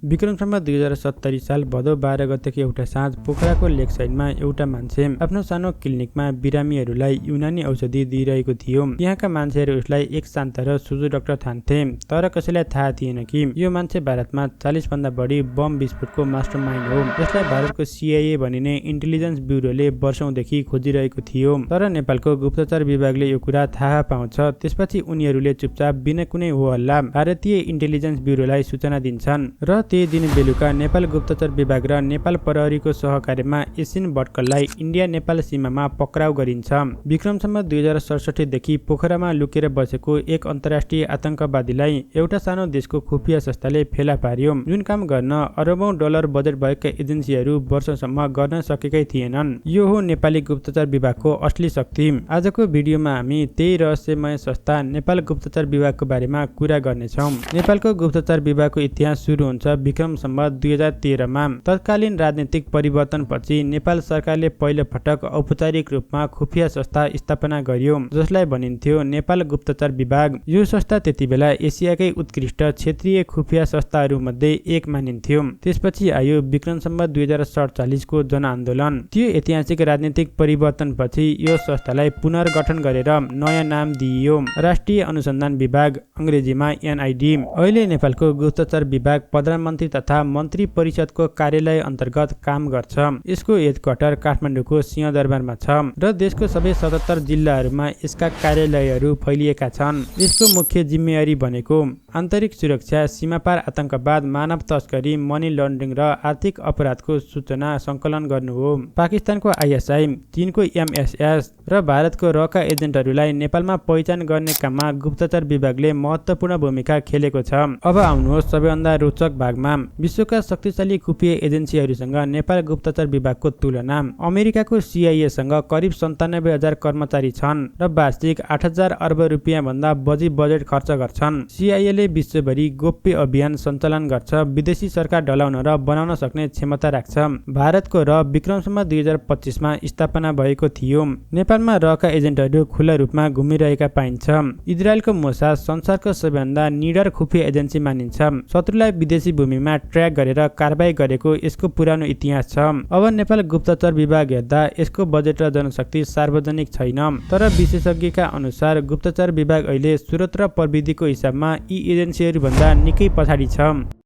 विक्रम सम्वत 2070 साल भदौ 12 गतेको एउटा साँझ पोखराको लेक साइडमा एउटा मान्छे आफ्नो सानो क्लिनिकमा बिरामीहरूलाई युनानी औषधि दिइरहेको थियो। यहाँका मान्छेहरू उसलाई एक शान्त र सुझो डाक्टर ठान्थे, तर कसैलाई थाहा थिएन कि यो मान्छे भारतमा 40 भन्दा बढी बम विस्फोटको मास्टरमाइन्ड हो। यसलाई भारतको CIA भनिने इन्टेलिजेन्स ब्युरोले वर्षौंदेखि खोजिरहेको थियो, तर नेपालको गुप्तचर विभागले यो कुरा थाहा पाउँछ। त्यसपछि उनीहरूले चुपचाप बिना कुनै हो हल्ला भारतीय इन्टेलिजेन्स ब्युरोलाई सूचना दिन्छन् र त्यही दिन बेलुका नेपाल गुप्तचर विभाग र नेपाल प्रहरीको सहकार्यमा एसिन भट्कललाई इन्डिया नेपाल सीमामा पक्राउ गरिन्छ। विक्रम सम्वत 2067 देखि पोखरामा लुकेर बसेको एक अन्तर्राष्ट्रिय आतंकवादीलाई एउटा सानो देशको खुफिया संस्थाले फेला पार्यो, जुन काम गर्न अरबौं डलर बजेट भएका एजेन्सीहरू वर्षसम्म गर्न सकेकै थिएनन्। यो हो नेपाली गुप्तचर विभागको असली शक्ति। आजको भिडियोमा हामी त्यही रहस्यमय संस्था नेपाल गुप्तचर विभागको बारेमा कुरा गर्नेछौँ। नेपालको गुप्तचर विभागको इतिहास सुरु हुन्छ विक्रम सम्वत 2013 मा। तत्कालीन राजनीतिक परिवर्तनपछि नेपाल सरकारले पहिलो पटक औपचारिक रूपमा खुफिया संस्था स्थापना गर्यो, जसलाई भनिन्थ्यो नेपाल गुप्तचर विभाग। यो संस्था त्यतिबेला एसियाकै उत्कृष्ट क्षेत्रीय खुफिया संस्थाहरूमध्ये एक मानिन्थ्यो। त्यसपछि आयो विक्रम सम्वत 2047 को जनआन्दोलन। त्यो ऐतिहासिक राजनीतिक परिवर्तनपछि यो संस्थालाई पुनर्गठन गरेर नयाँ नाम दिइयो, राष्ट्रिय अनुसन्धान विभाग, अङ्ग्रेजीमा NID। अहिले नेपालको गुप्तचर विभाग प्रधानमन्त्री तथा मन्त्री परिषदको कार्यालय अन्तर्गत काम गर्छ। यसको हेडक्वार्टर काठमाडौँको सिंहदरबारमा छ र देशको सबै 77 जिल्लाहरूमा यसका कार्यालयहरू फैलिएका छन्। यसको मुख्य जिम्मेवारी भनेको आन्तरिक सुरक्षा, सीमापार आतंकवाद, मानव तस्करी, मनी लन्ड्रिङ र आर्थिक अपराधको सूचना सङ्कलन गर्नु हो। पाकिस्तानको ISI, चीनको MSS र भारतको RA एजेन्टहरूलाई नेपालमा पहिचान गर्ने काममा गुप्तचर विभागले महत्त्वपूर्ण भूमिका खेलेको छ। अब आउनुहोस् सबैभन्दा रोचक भागमा। विश्वका शक्तिशाली खुफिया एजेन्सीहरूसँग नेपाल गुप्तचर विभागको तुलना। अमेरिकाको CIA सँग करिब 97,000 कर्मचारी छन् र वार्षिक 8,000 अर्ब रुपियाँ भन्दा बढी बजेट खर्च गर्छन्। CIA ले विश्वभरि गोप्य अभियान सञ्चालन गर्छ, विदेशी सरकार ढलाउन र बनाउन सक्ने क्षमता राख्छ। भारतको RA विक्रम सम्वत 2025 मा स्थापना भएको थियो। नेपालमा RA एजेन्टहरू खुला रूपमा घुमिरहेका पाइन्छ। इजरायलको मोसाद संसारको सबैभन्दा निडर खुफिया एजेन्सी मानिन्छ। शत्रुलाई विदेशी भूमिमा ट्र्याक गरेर कारबाही गरेको यसको पुरानो इतिहास छ। अब नेपाल गुप्तचर विभाग हेर्दा यसको बजेट र जनशक्ति सार्वजनिक छैन, तर विशेषज्ञका अनुसार गुप्तचर विभाग अहिले स्रोत र प्रविधिको हिसाबमा यी एजेन्सीहरूभन्दा निकै पछाडि छ।